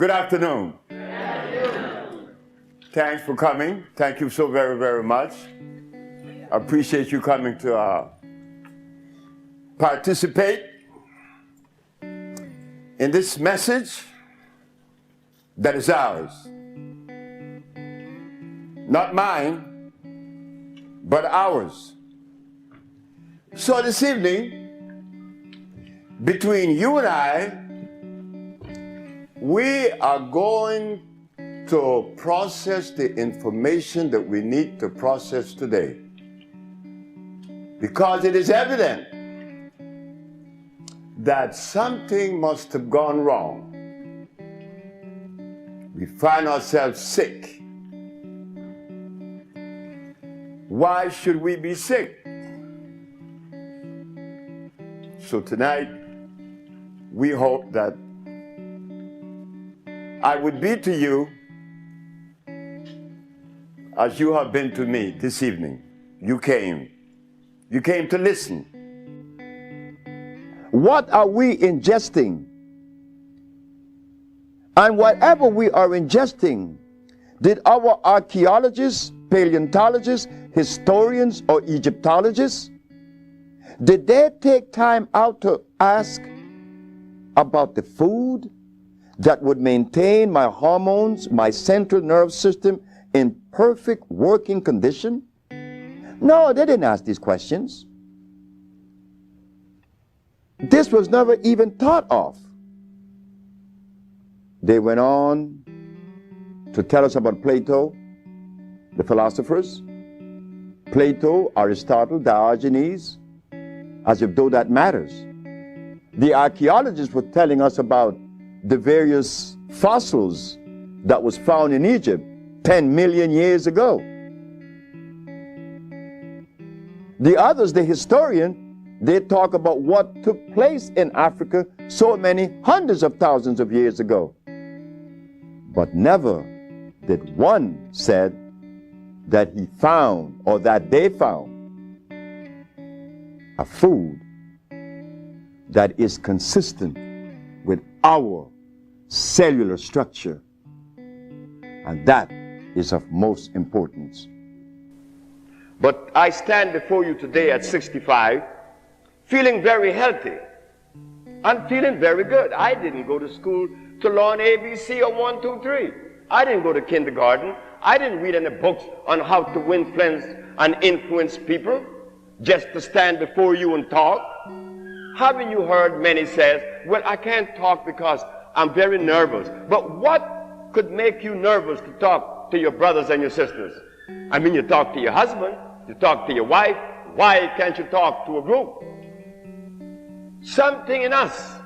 Good afternoon. Thanks for coming. Thank you so very, very much. I appreciate you coming to participate in this message that is ours. Not mine, but ours. So this evening, between you and I, we are going to process the information that we need to process today. Because it is evident that something must have gone wrong. We find ourselves sick. Why should we be sick? So tonight, we hope that I would be to you as you have been to me this evening. You came to listen. What are we ingesting? And whatever we are ingesting, did our archaeologists, paleontologists, historians, or Egyptologists, did they take time out to ask about the food that would maintain my hormones, my central nervous system in perfect working condition? No, they didn't ask these questions. This was never even thought of. They went on to tell us about Plato, the philosophers, Plato, Aristotle, Diogenes, as if though that matters. The archaeologists were telling us about the various fossils that was found in Egypt 10 million years ago. The others, the historian, they talk about what took place in Africa so many hundreds of thousands of years ago. But never did one said that he found or that they found a food that is consistent with our cellular structure, and that is of most importance. But I stand before you today at 65 feeling very healthy and feeling very good. I didn't go to school to learn ABC or 1, 2, 3. I didn't go to kindergarten. I didn't read any books on how to win friends and influence people just to stand before you and talk. Haven't you heard many says, well, I can't talk because I'm very nervous. But what could make you nervous to talk to your brothers and your sisters? I mean, you talk to your husband, you talk to your wife. Why can't you talk to a group? Something in us,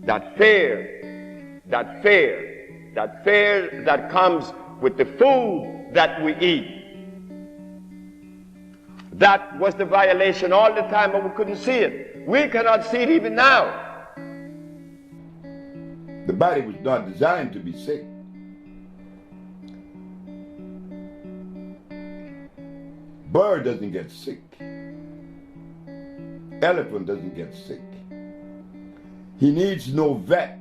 that fear that comes with the food that we eat. That was the violation all the time, but we couldn't see it. We cannot see it even now. The body was not designed to be sick. Bird doesn't get sick. Elephant doesn't get sick. He needs no vet.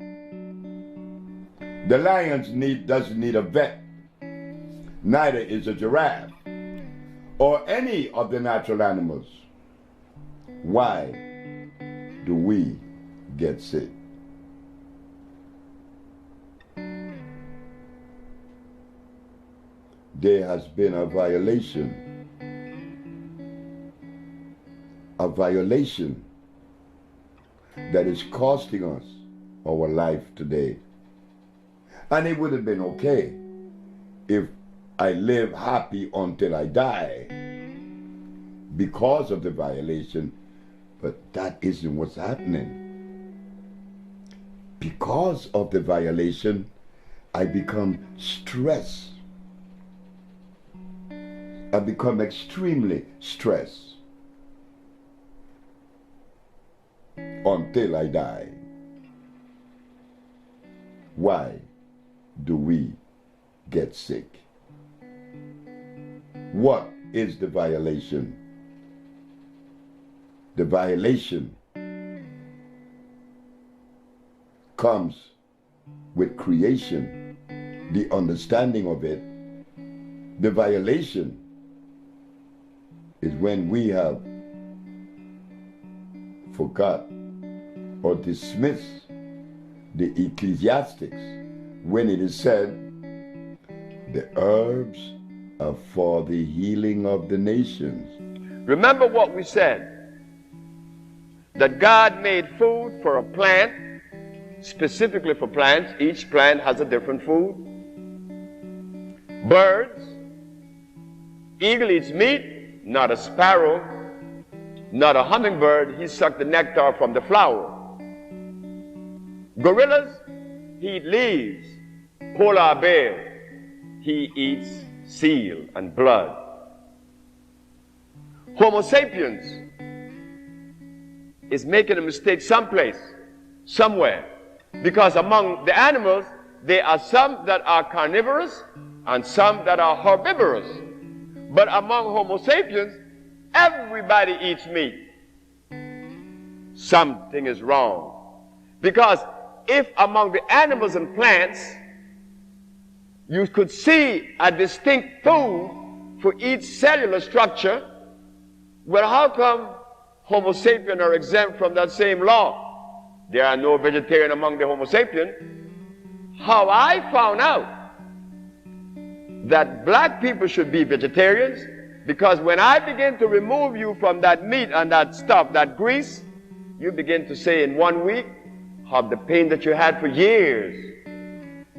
The lion doesn't need a vet. Neither is a giraffe or any of the natural animals. Why do we get sick? There has been a violation that is costing us our life today. And it would have been okay if I live happy until I die because of the violation, but that isn't what's happening. Because of the violation, I become stressed. I become extremely stressed until I die. Why do we get sick? What is the violation? The violation comes with creation, the understanding of it. The violation is when we have forgot or dismissed the ecclesiastics when it is said, the herbs are for the healing of the nations. Remember what we said, that God made food for a plant, specifically for plants. Each plant has a different food. Birds, eagle eats meat, not a sparrow, not a hummingbird. He sucked the nectar from the flower. Gorillas, he eats leaves. Polar bear, he eats seal and blood. Homo sapiens is making a mistake someplace, somewhere, because among the animals, there are some that are carnivorous and some that are herbivorous. But among Homo sapiens, everybody eats meat. Something is wrong. Because if among the animals and plants, you could see a distinct food for each cellular structure, well, how come Homo sapiens are exempt from that same law? There are no vegetarian among the Homo sapiens. How I found out that black people should be vegetarians, because when I begin to remove you from that meat and that stuff, that grease, you begin to say in 1 week how the pain that you had for years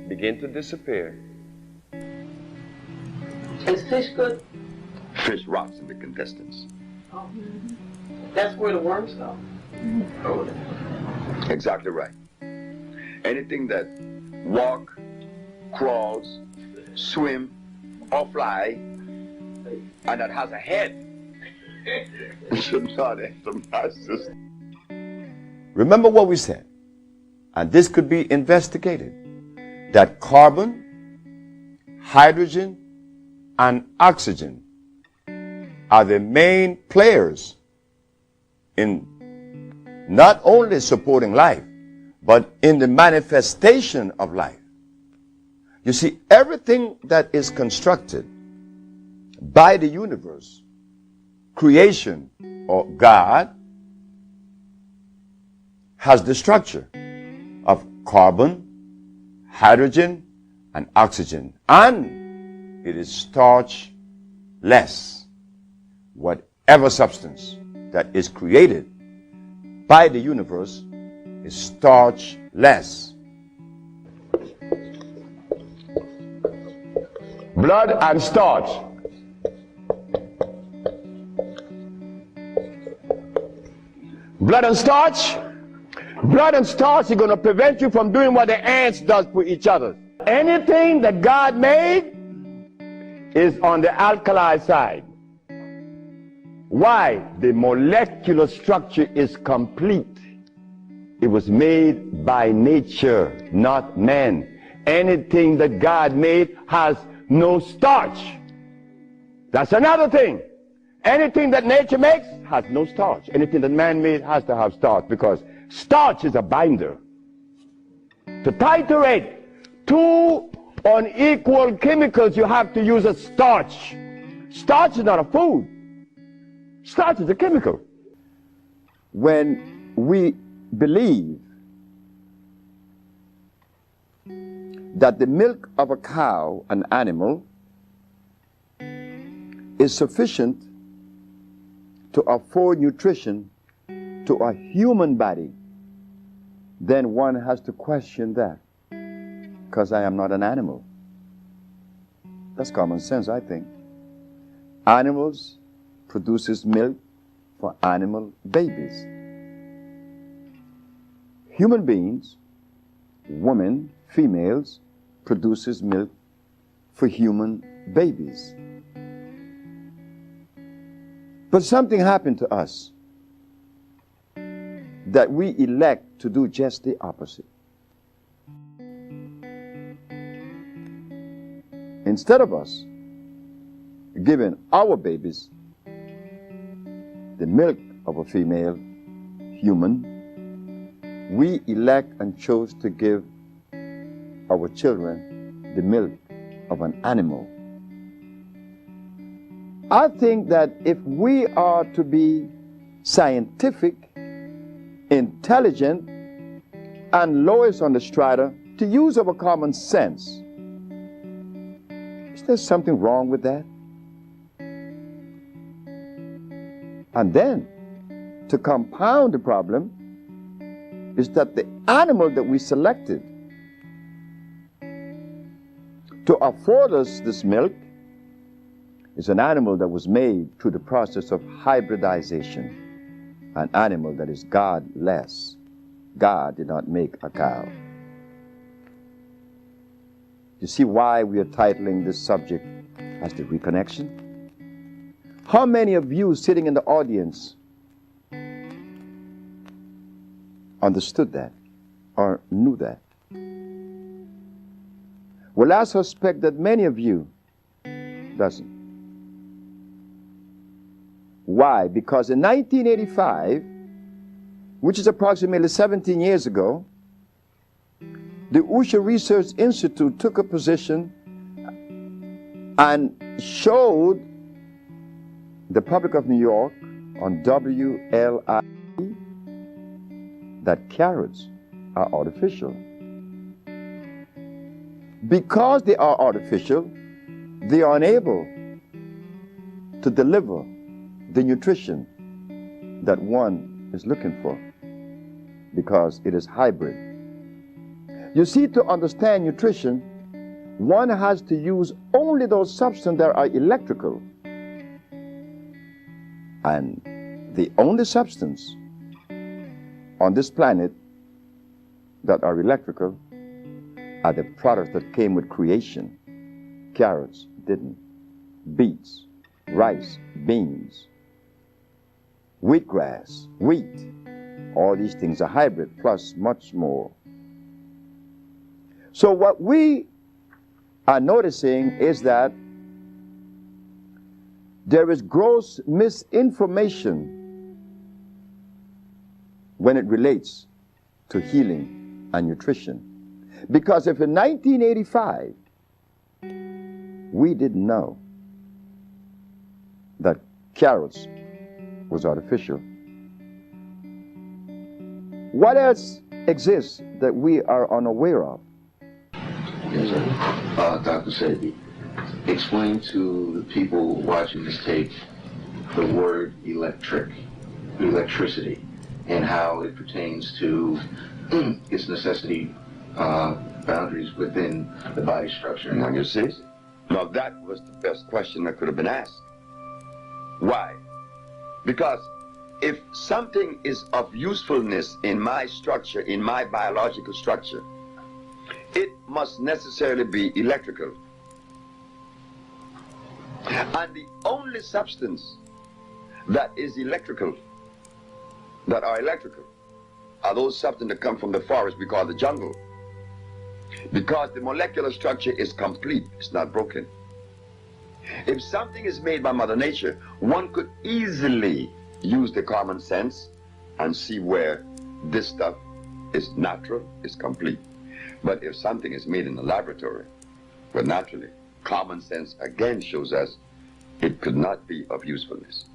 begin to disappear. Is fish good? Fish rots in the intestines. Oh. That's where the worms go. Oh, exactly right. Anything that walk, crawls, swim, or fly, and that has a head should not enter my system. Remember what we said, and this could be investigated, that carbon, hydrogen, and oxygen are the main players in not only supporting life, but in the manifestation of life. You see, everything that is constructed by the universe, creation, or God, has the structure of carbon, hydrogen, and oxygen, and it is starch-less. Whatever substance that is created by the universe is starch-less. Blood and starch. Blood and starch? Blood and starch is going to prevent you from doing what the ants does for each other. Anything that God made is on the alkali side. Why? The molecular structure is complete. It was made by nature, not man. Anything that God made has no starch. That's another thing. Anything that nature makes has no starch. Anything that man made has to have starch, because starch is a binder. To titrate two unequal chemicals, you have to use a starch. Starch is not a food. Starch is a chemical. When we believe that the milk of a cow, an animal, is sufficient to afford nutrition to a human body, then one has to question that, because I am not an animal. That's common sense, I think. Animals produces milk for animal babies. Human beings, women, females, produces milk for human babies. But something happened to us that we elect to do just the opposite. Instead of us giving our babies the milk of a female human, we elect and chose to give our children the milk of an animal. I think that if we are to be scientific, intelligent, and lowest on the strata, to use our common sense, is there something wrong with that? And then, to compound the problem, is that the animal that we selected to afford us this milk is an animal that was made through the process of hybridization, an animal that is godless. God did not make a cow. You see why we are titling this subject as the reconnection? How many of you sitting in the audience understood that or knew that? Well, I suspect that many of you doesn't. Why? Because in 1985, which is approximately 17 years ago, the Usha Research Institute took a position and showed the public of New York on WLI that carrots are artificial. Because they are artificial, they are unable to deliver the nutrition that one is looking for, because it is hybrid. You see, to understand nutrition, one has to use only those substances that are electrical. And the only substance on this planet that are electrical are the products that came with creation. Carrots didn't. Beets, rice, beans, wheatgrass, wheat. All these things are hybrid, plus much more. So what we are noticing is that there is gross misinformation when it relates to healing and nutrition. Because if in 1985 we didn't know that carrots was artificial, what else exists that we are unaware of? Yes, sir. Dr. Sebi, explain to the people watching this tape the word electricity, and how it pertains to its necessity boundaries within the body structure. Now you see? Now that was the best question that could have been asked. Why? Because if something is of usefulness in my structure, in my biological structure, it must necessarily be electrical. And the only substance that is electrical, that are electrical, are those substances that come from the forest we call the jungle. Because the molecular structure is complete, it's not broken. If something is made by Mother Nature, one could easily use the common sense and see where this stuff is natural, is complete. But if something is made in the laboratory, well, naturally, common sense again shows us it could not be of usefulness.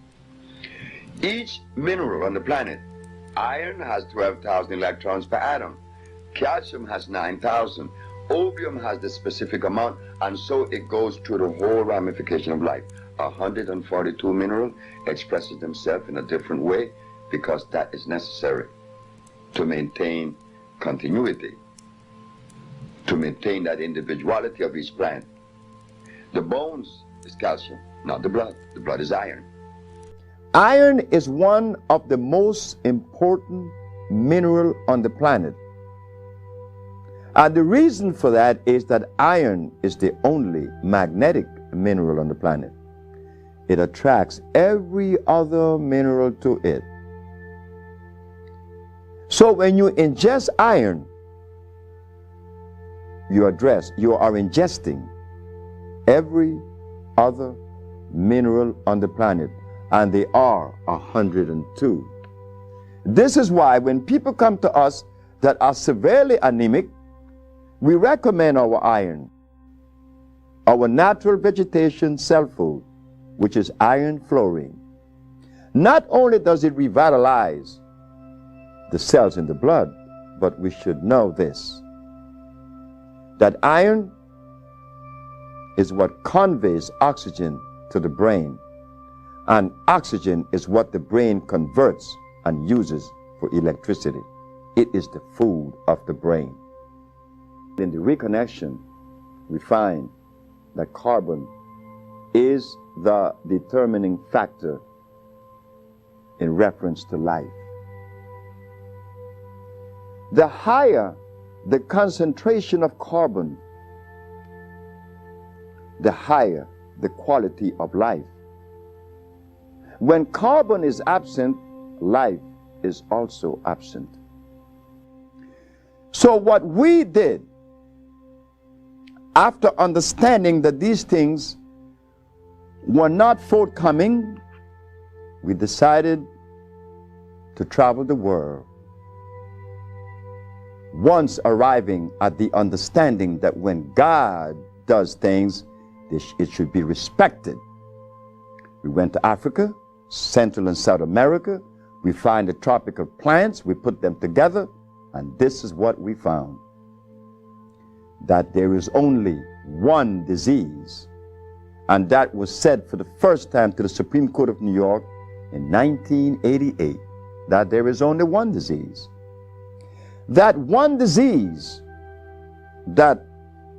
Each mineral on the planet, iron has 12,000 electrons per atom, calcium has 9,000, opium has the specific amount, and so it goes through the whole ramification of life. 142 minerals expresses themselves in a different way because that is necessary to maintain continuity, to maintain that individuality of each plant. The bones is calcium, not the blood. The blood is iron. Iron is one of the most important mineral on the planet. And the reason for that is that iron is the only magnetic mineral on the planet. It attracts every other mineral to it. So when you ingest iron, you are ingesting every other mineral on the planet, and they are 102. This is why when people come to us that are severely anemic, We recommend our iron, our natural vegetation cell food, which is iron fluorine. Not only does it revitalize the cells in the blood, but we should know this, that iron is what conveys oxygen to the brain, and oxygen is what the brain converts and uses for electricity. It is the food of the brain. In the reconnection, we find that carbon is the determining factor in reference to life. The higher the concentration of carbon, the higher the quality of life. When carbon is absent, life is also absent. So what we did, after understanding that these things were not forthcoming, we decided to travel the world, once arriving at the understanding that when God does things, it should be respected. We went to Africa, Central and South America. We find the tropical plants, we put them together, and this is what we found: that there is only one disease. And that was said for the first time to the Supreme Court of New York in 1988, that there is only one disease. That one disease that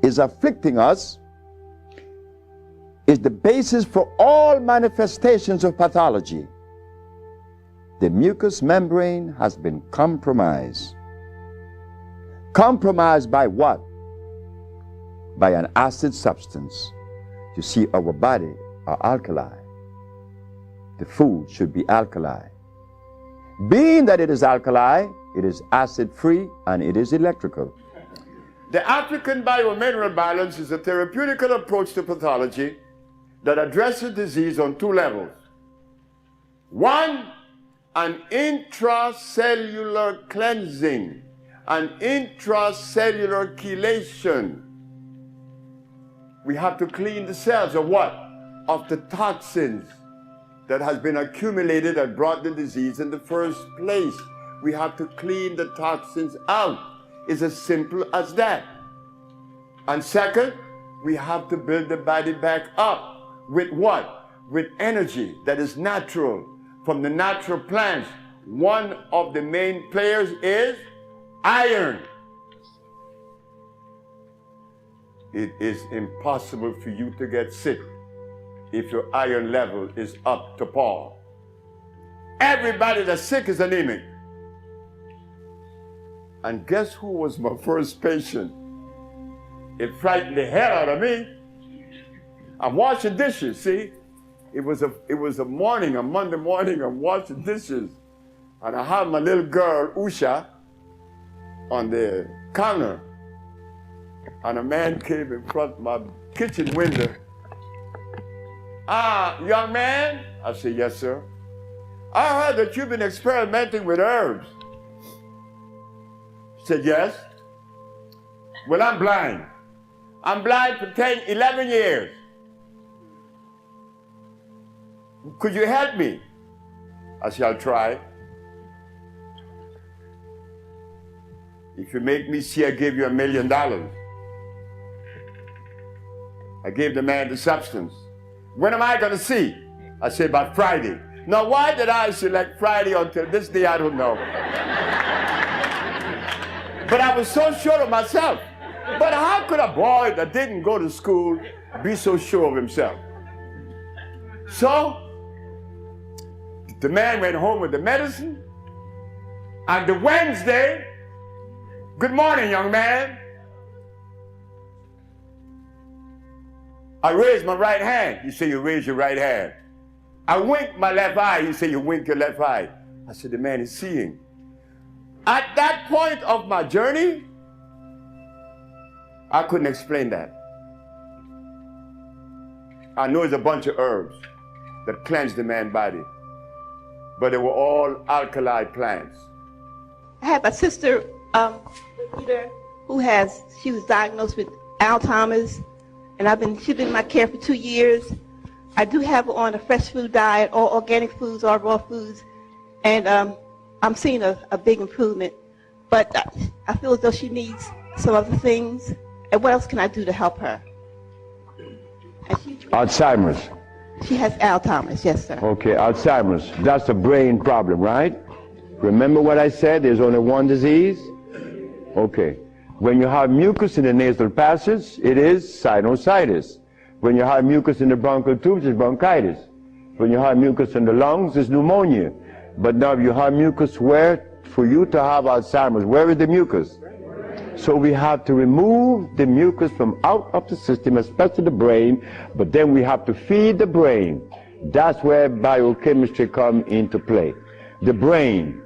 is afflicting us is the basis for all manifestations of pathology. The mucous membrane has been compromised. Compromised by what? By an acid substance. You see, our body are alkali. The food should be alkali. Being that it is alkali, it is acid-free and it is electrical. The African biomineral balance is a therapeutical approach to pathology that addresses disease on two levels. One, an intracellular cleansing, an intracellular chelation. We have to clean the cells of what? Of the toxins that has been accumulated and brought the disease in the first place. We have to clean the toxins out. It's as simple as that. And second, we have to build the body back up. With what? With energy that is natural, from the natural plants. One of the main players is iron. It is impossible for you to get sick if your iron level is up to par. Everybody that's sick is anemic. And guess who was my first patient? It frightened the hell out of me. I'm washing dishes, see? It was a morning, a Monday morning, I'm washing dishes. And I had my little girl, Usha, on the counter. And a man came in front of my kitchen window. Young man? I said, yes, sir. I heard that you've been experimenting with herbs. He said, yes. Well, I'm blind. I'm blind for 11 years. Could you help me? I said, I'll try. If you make me see, I give you $1 million. I gave the man the substance. When am I going to see? I said, by Friday. Now, why did I select Friday until this day? I don't know. But I was so sure of myself. But how could a boy that didn't go to school be so sure of himself? So, the man went home with the medicine. And the Wednesday, good morning, young man. I raised my right hand. He said, you raise your right hand. I winked my left eye. He said, you wink your left eye. I said, the man is seeing. At that point of my journey, I couldn't explain that. I know it's a bunch of herbs that cleanse the man's body, but they were all alkali plants. I have a sister, either she was diagnosed with Alzheimer's, and she's been in my care for 2 years. I do have her on a fresh food diet, all organic foods, all raw foods, and I'm seeing a big improvement. But I feel as though she needs some other things. And what else can I do to help her? Alzheimer's. She has Alzheimer's, yes, sir. Okay, Alzheimer's. That's a brain problem, right? Remember what I said? There's only one disease? Okay. When you have mucus in the nasal passage, it is sinusitis. When you have mucus in the bronchial tubes, it's bronchitis. When you have mucus in the lungs, it's pneumonia. But now if you have mucus where, for you to have Alzheimer's, where is the mucus? So we have to remove the mucus from out of the system, especially the brain, but then we have to feed the brain. That's where biochemistry comes into play. The brain.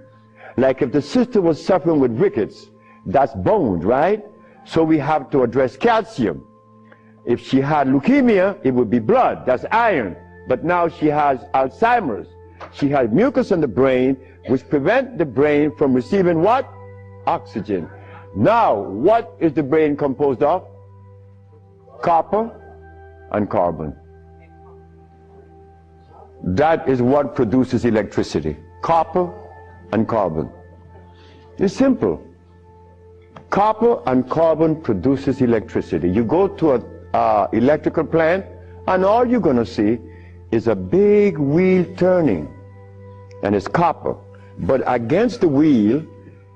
Like if the sister was suffering with rickets, that's bones, right? So we have to address calcium. If she had leukemia, it would be blood, that's iron. But now she has Alzheimer's. She has mucus in the brain, which prevents the brain from receiving what? Oxygen. Now, what is the brain composed of? Copper and carbon. That is what produces electricity. Copper and carbon. It's simple. Copper and carbon produces electricity. You go to an electrical plant, and all you're going to see is a big wheel turning, and it's copper. But against the wheel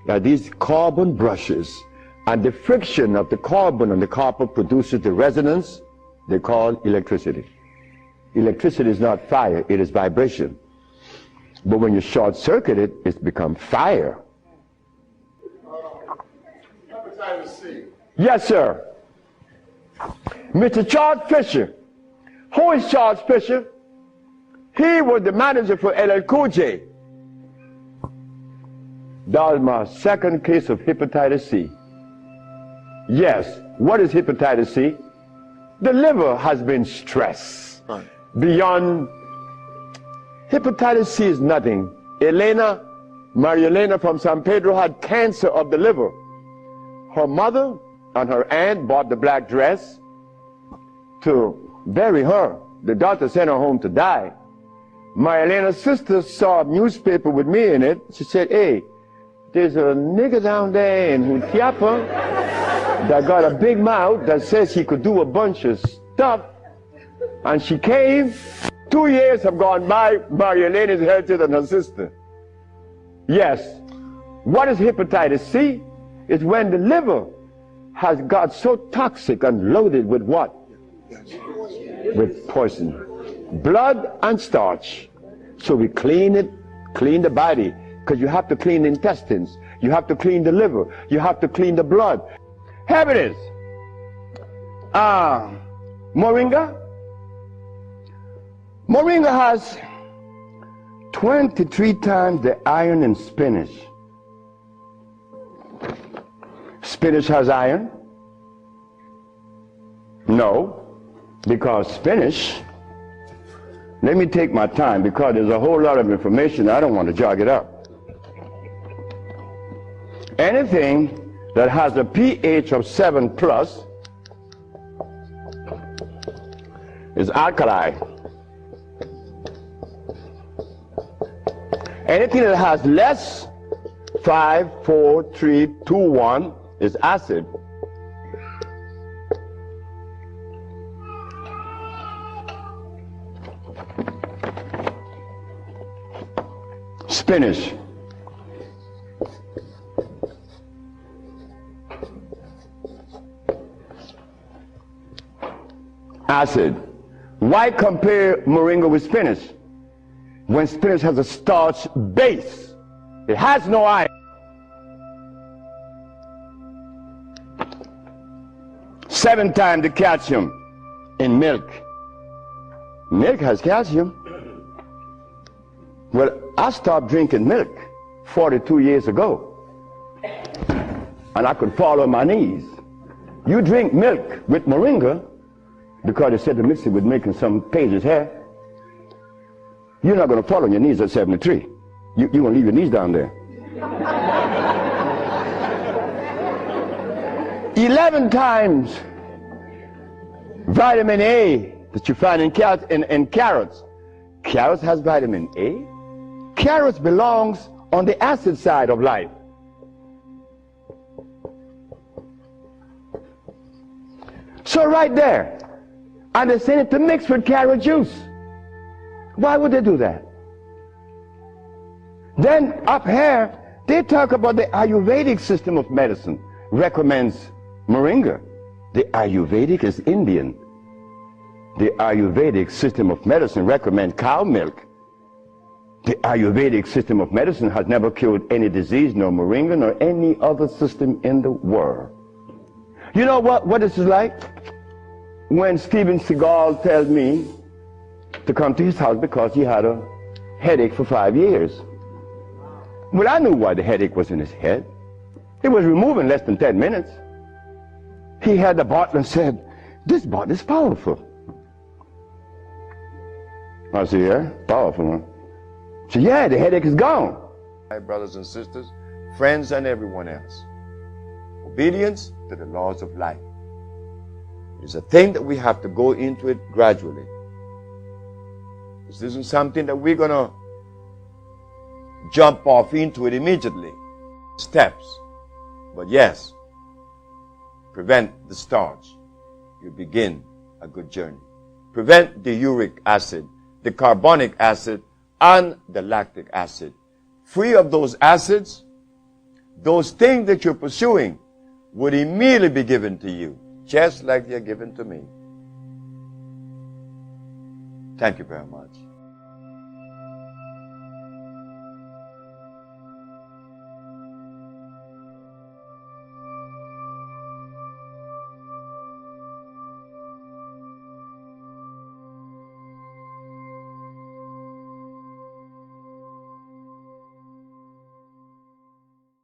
are these carbon brushes, and the friction of the carbon and the copper produces the resonance they call electricity. Electricity is not fire, it is vibration. But when you short circuit it, it's become fire. Hepatitis C. Yes, sir. Mr. Charles Fisher. Who is Charles Fisher? He was the manager for LL Cool J. That was my second case of hepatitis C. Yes. What is hepatitis C? The liver has been stressed. Right. Beyond. Hepatitis C is nothing. Maria Elena from San Pedro had cancer of the liver. Her mother and her aunt bought the black dress to bury her. The doctor sent her home to die. Maria Elena's sister saw a newspaper with me in it. She said, hey, there's a nigger down there in Jutiapa that got a big mouth that says he could do a bunch of stuff. And she came. 2 years have gone by. Maria Elena is healthier than her sister. Yes. What is hepatitis C? It's when the liver has got so toxic and loaded with what? With poison. Blood and starch. So we clean it, clean the body, because you have to clean the intestines, you have to clean the liver, you have to clean the blood. Here it is. Moringa. Moringa has 23 times the iron in spinach. Spinach has iron? No, because spinach, let me take my time because there's a whole lot of information. I don't want to jog it up. Anything that has a pH of 7 plus is alkali. Anything that has less, 5, 4, 3, 2, 1 is acid. Spinach. Acid. Why compare moringa with spinach? When spinach has a starch base, it has no iron. 7 times the calcium in milk. Milk has calcium. Well, I stopped drinking milk 42 years ago, and I could fall on my knees. You drink milk with moringa because they said to mix it with milk and some pages here. You're not going to fall on your knees at 73. You're going to leave your knees down there. 11 times vitamin A that you find in carrots. Carrots has vitamin A. Carrots belongs on the acid side of life. So right there, and they send it to mix with carrot juice. Why would they do that? Then up here, they talk about the Ayurvedic system of medicine recommends moringa. The Ayurvedic is Indian. The Ayurvedic system of medicine recommends cow milk. The Ayurvedic system of medicine has never cured any disease, nor moringa, nor any other system in the world. You know what this is like? When Steven Seagal tells me to come to his house because he had a headache for 5 years. Well, I knew why the headache was in his head. It was removed in less than 10 minutes. He had the bottle and said, "This bottle is powerful." I said, "Yeah, powerful, huh?" He said, "Yeah, the headache is gone." My brothers and sisters, friends and everyone else, obedience to the laws of life is a thing that we have to go into it gradually. This isn't something that we're going to jump off into it immediately. Steps. But yes, prevent the starch. You begin a good journey. Prevent the uric acid, the carbonic acid, and the lactic acid. Free of those acids, those things that you're pursuing would immediately be given to you, just like they're given to me. Thank you very much.